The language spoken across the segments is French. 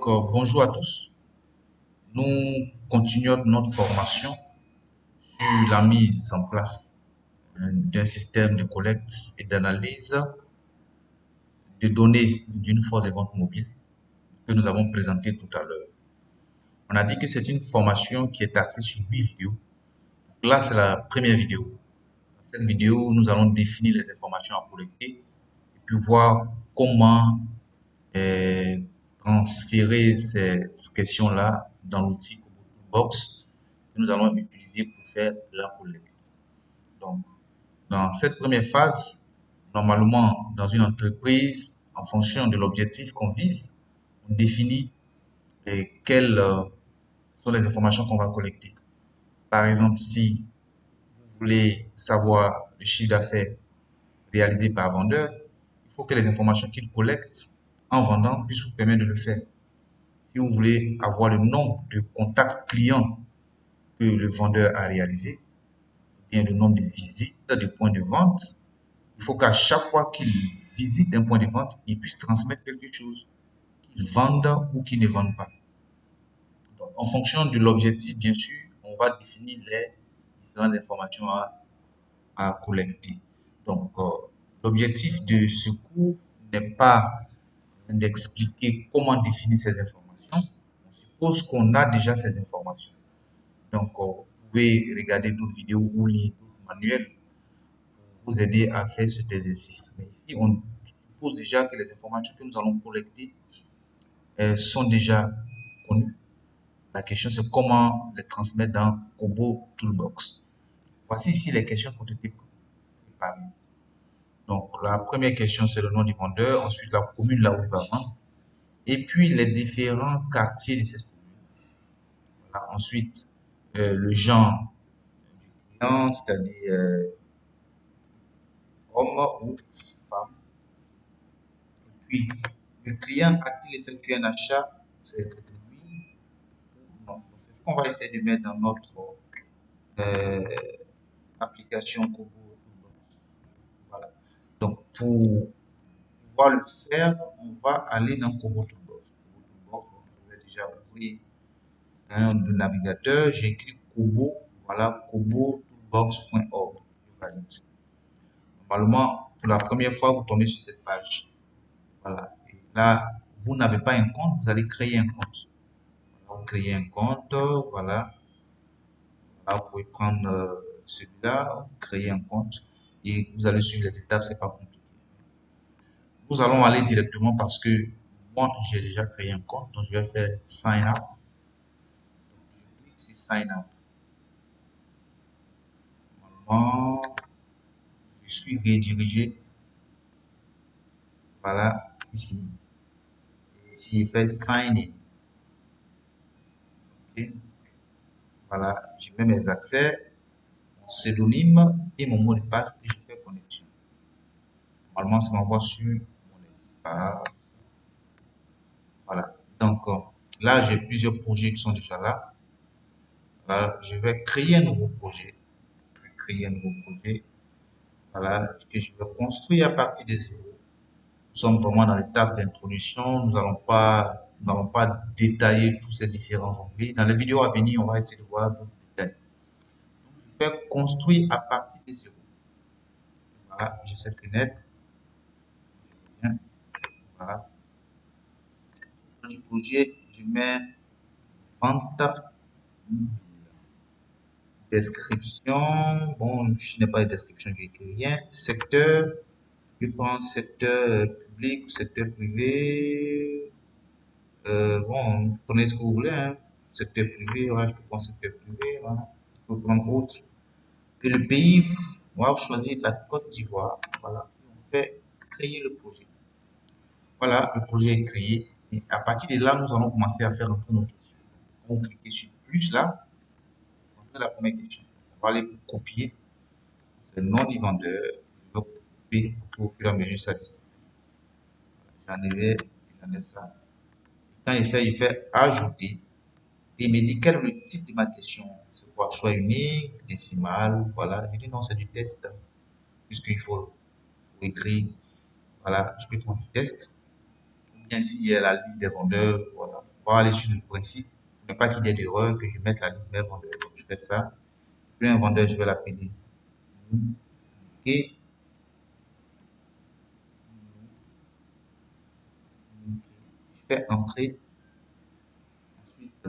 Bonjour à tous. Nous continuons notre formation sur la mise en place d'un système de collecte et d'analyse de données d'une force de vente mobile que nous avons présenté tout à l'heure. On a dit que c'est une formation qui est axée sur 8 vidéos. Là, c'est la première vidéo. Dans cette vidéo, nous allons définir les informations à collecter et puis voir comment euh, transférer ces questions-là dans l'outil Box que nous allons utiliser pour faire la collecte. Donc, dans cette première phase, normalement, dans une entreprise, en fonction de l'objectif qu'on vise, on définit quelles sont les informations qu'on va collecter. Par exemple, si vous voulez savoir le chiffre d'affaires réalisé par un vendeur, il faut que les informations qu'il collecte en vendant puissent vous permettre de le faire. Si vous voulez avoir le nombre de contacts clients que le vendeur a réalisé, bien le nombre de visites de points de vente, il faut qu'à chaque fois qu'il visite un point de vente, il puisse transmettre quelque chose, qu'il vende ou qu'il ne vende pas. Donc, en fonction de l'objectif, bien sûr, on va définir les différentes informations à collecter. Donc, l'objectif de ce cours n'est pas d'expliquer comment définir ces informations. On suppose qu'on a déjà ces informations. Donc, vous pouvez regarder d'autres vidéos ou lire d'autres manuels pour vous aider à faire cet exercice. Mais ici, on suppose déjà que les informations que nous allons collecter sont déjà connues. La question, c'est comment les transmettre dans Kobo Toolbox. Voici ici les questions qui ont été préparées. Donc, la première question, c'est le nom du vendeur. Ensuite, la commune là où il va vendre. Et puis, les différents quartiers de cette commune. Voilà. Ensuite, le genre du client, c'est-à-dire homme ou femme. Et puis, le client a-t-il effectué un achat? C'est oui ou non. C'est ce qu'on va essayer de mettre dans notre euh, application Kobo. Voilà. Donc, pour pouvoir le faire, on va aller dans Kobo Toolbox. Je vais déjà ouvrir le navigateur. J'ai écrit Kobo, voilà, kobotoolbox.org. Je valide. Normalement, pour la première fois, vous tombez sur cette page. Voilà. Et là, vous n'avez pas un compte, vous allez créer un compte. Voilà, vous créez un compte, voilà. Là, vous pouvez prendre celui-là, créer un compte et vous allez suivre les étapes, c'est pas compliqué. Nous allons aller directement parce que moi, j'ai déjà créé un compte, donc je vais faire sign up. Je clique sur sign up. Normalement, je suis redirigé, voilà, ici. Et ici, il fait sign in. Okay. Voilà, je mets mes accès, mon pseudonyme et mon mot de passe et je fais connexion. Normalement, ça m'envoie sur mon espace. Voilà. Donc, là, j'ai plusieurs projets qui sont déjà là. Là, je vais créer un nouveau projet. Je vais créer un nouveau projet. Voilà, que je vais construire à partir de zéro. Nous sommes vraiment dans l'étape d'introduction. Nous n'allons pas détailler tous ces différents onglets. Dans les vidéos à venir, on va essayer de voir d'autres détails. Donc, je vais construire à partir de zéro. Voilà, j'ai cette fenêtre. Je viens. Voilà. Dans le projet, je mets vente description. Bon, je n'ai pas de description, je n'écris rien. Secteur, je prends secteur public, secteur privé. Bon, prenez ce que vous voulez, hein. Secteur privé, voilà, je peux prendre secteur privé, voilà. Je peux prendre autre. Et le pays, on va choisir la Côte d'Ivoire, voilà. On fait créer le projet. Voilà, le projet est créé. Et à partir de là, nous allons commencer à faire entrer nos questions. On va cliquer sur plus là, on fait la première question. On va aller pour copier. C'est le nom du vendeur. Je vais copier pour qu'au fur et à mesure ça disparaisse. J'enlève ça. Quand il fait ajouter. Et il me dit quel est le type de ma question. C'est quoi? Soit unique, décimal, voilà. Je dis non, c'est du test. Puisqu'il faut écrire, voilà, je peux prendre du test. Ou bien s'il y a la liste des vendeurs, voilà. On va aller sur le principe, pour ne pas qu'il y ait d'erreur, que je mette la liste des vendeurs. Donc, je fais ça. Plus un vendeur, je vais l'appeler. Et je fais entrer. Ensuite,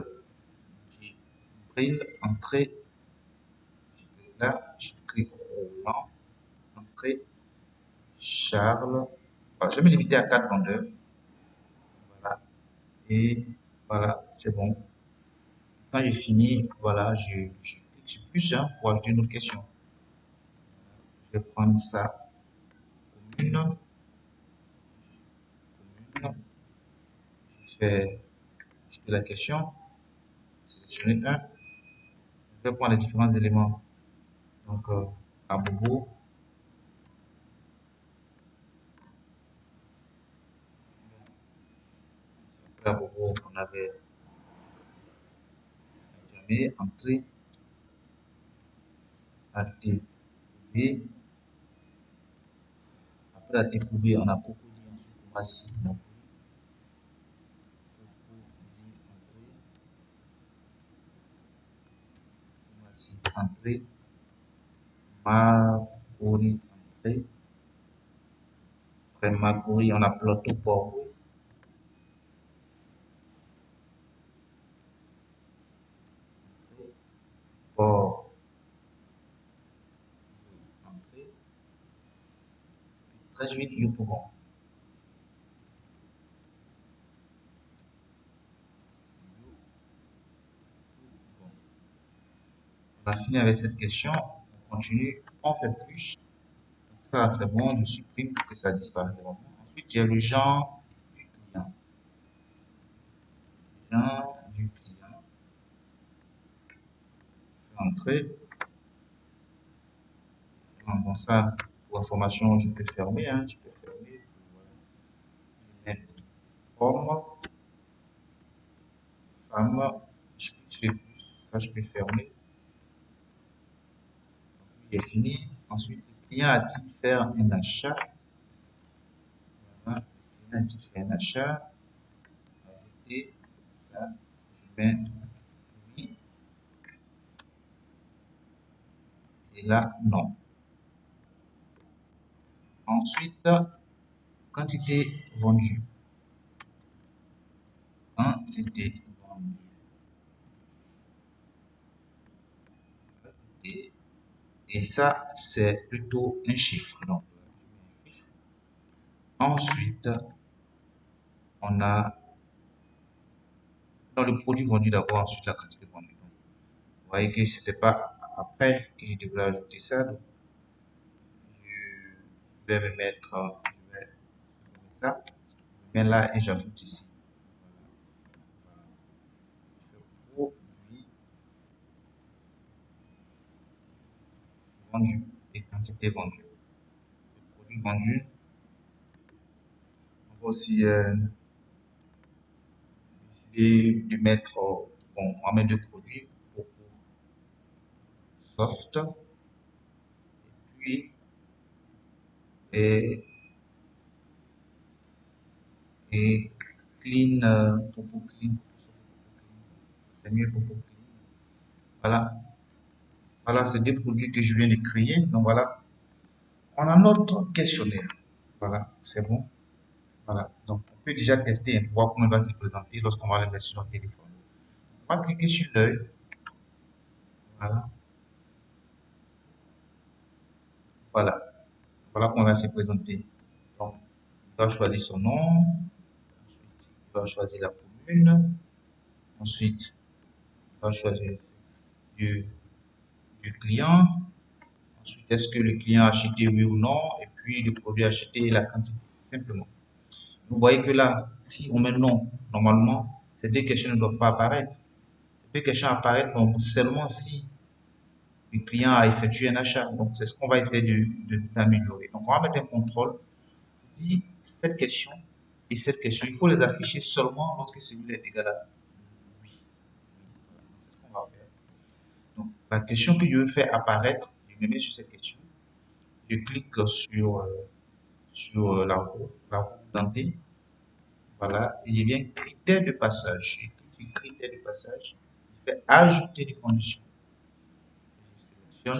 j'imprime entrée. Là, je clique Roland, entrée, Charles. Voilà, je vais me limiter à 4 vendeurs. Voilà. Et voilà, c'est bon. Quand j'ai fini, voilà, je clique sur plus hein, pour ajouter une autre question. Je vais prendre ça, commune, commune. Je fais ajouter la question, sélectionner un. Je vais prendre les différents éléments. Donc, à Bobo, après à Bobo, on avait jamais entrée, AT, B. Après AT pour B, on a Cocody, ensuite Koumassi, Cocody, entrée, Koumassi, entrée, Makori, entrée. Après Makori, on a Plateau Port, Port, entrée. Très vite, Yopougon. On a fini avec cette question. On continue. On fait plus. Ça, c'est bon. Je supprime pour que ça disparaisse. Ensuite, il y a le genre du client. Genre du client. Je fais entrer. Bon, ça, pour information, je peux fermer. Hein, je peux fermer. Je mets homme, femme. Je fais plus. Ça, je peux fermer. J'ai fini. Ensuite, le client a-t-il fait un achat? Voilà. Le client a-t-il fait un achat? Ajouter ça. Je mets oui. Et là, non. Ensuite, quantité vendue. Quantité vendue. Et ça, c'est plutôt un chiffre. Donc, ensuite, on a dans le produit vendu d'abord, ensuite la quantité vendue. Donc, vous voyez que c'était pas après que je devrais ajouter ça. Donc, je vais me mettre, je vais mettre ça, je mets là et j'ajoute ici. Voilà. Je fais produit vendu et quantité vendue. Le produit vendu, on va aussi décider de mettre, bon, on met deux produits, pour soft, puis et, et clean, Popo clean, c'est mieux Popo clean. Voilà, voilà, c'est des produits que je viens de créer. Donc voilà, on a notre questionnaire. Voilà, c'est bon. Voilà, donc on peut déjà tester et voir comment il va se présenter lorsqu'on va le mettre sur notre téléphone. On va cliquer sur l'œil. Voilà, voilà, voilà comment il va se présenter. Donc, il va choisir son nom. Ensuite, il va choisir la commune. Ensuite, il va choisir le site du, du client. Ensuite, est-ce que le client a acheté oui ou non? Et puis, le produit acheté et la quantité, simplement. Vous voyez que là, si on met non, normalement, ces deux questions ne doivent pas apparaître. Ces deux questions apparaissent donc seulement si le client a effectué un achat. Donc, c'est ce qu'on va essayer d'améliorer. Donc, on va mettre un contrôle. Dit cette question et cette question, il faut les afficher seulement lorsque celui-là est égal à oui. C'est ce qu'on va faire. Donc, la question que je veux faire apparaître, je me mets sur cette question. Je clique sur la roue dentée. Voilà. Et je viens critères de passage. Et puis, critères de passage, je vais ajouter des conditions. Je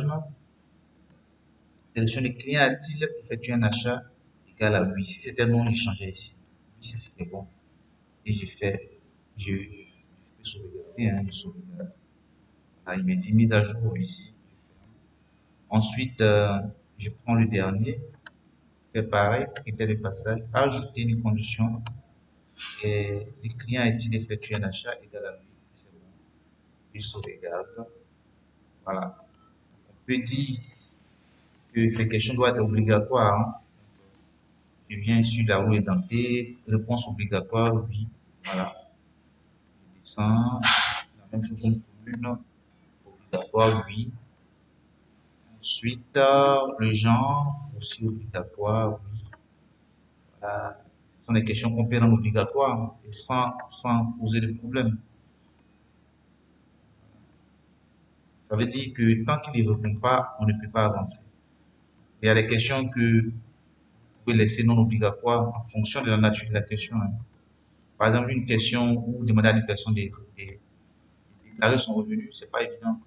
sélectionne le client a-t-il effectué un achat égal à oui. Si c'était non, j'ai changé ici. Si c'était bon. Et je peux sauvegarder, je sauvegarde. Là, il me dit mise à jour ici. Ensuite, je prends le dernier, je fais pareil, critère de passage, ajouter une condition et le client a-t-il effectué un achat égal à oui. C'est bon. Je sauvegarde. Voilà. On peut dire que ces questions doivent être obligatoires. Hein. Je viens sur la roue édentée, réponse obligatoire, oui. Voilà. Je descends. La même chose comme commune, obligatoire, oui. Ensuite, le genre, aussi obligatoire, oui. Voilà. Ce sont des questions qu'on peut rendre obligatoires et sans poser de problème. Ça veut dire que tant qu'il ne répond pas, on ne peut pas avancer. Il y a des questions que vous pouvez laisser non obligatoires en fonction de la nature de la question. Hein. Par exemple, une question où vous demandez à une personne de déclarer son revenu, c'est pas évident.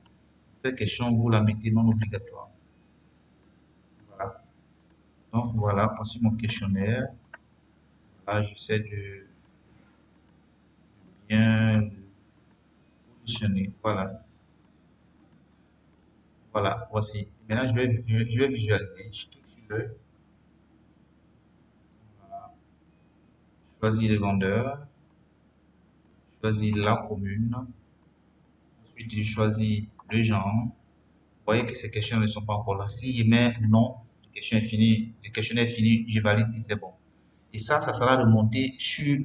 Cette question, vous la mettez non obligatoire. Voilà. Donc voilà, voici mon questionnaire. Là, j'essaie de bien le positionner. Voilà. Voilà, voici. Maintenant, je vais visualiser. Je clique sur le, voilà. Je choisis les vendeurs, je choisis la commune. Ensuite, je choisis le genre. Vous voyez que ces questions ne sont pas encore là. Si je mets non, le questionnaire est fini, je valide et c'est bon. Et ça sera de monter sur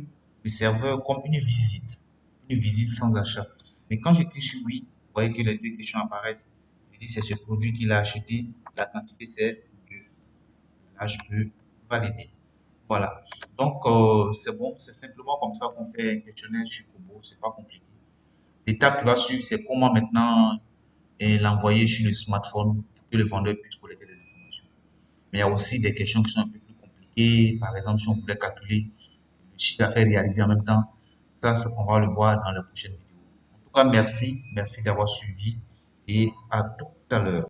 le serveur comme une visite sans achat. Mais quand je clique sur oui, vous voyez que les deux questions apparaissent. Je dis c'est ce produit qu'il a acheté, la quantité c'est 2. Là, je peux valider. Voilà. Donc, c'est bon, c'est simplement comme ça qu'on fait un questionnaire sur Kobo, c'est pas compliqué. L'étape qui va suivre, c'est comment maintenant l'envoyer sur le smartphone pour que le vendeur puisse collecter les informations. Mais il y a aussi des questions qui sont un peu plus compliquées. Par exemple, si on voulait calculer le chiffre d'affaires réalisé en même temps, ça, on va le voir dans la prochaine vidéo. En tout cas, merci d'avoir suivi et à tout à l'heure.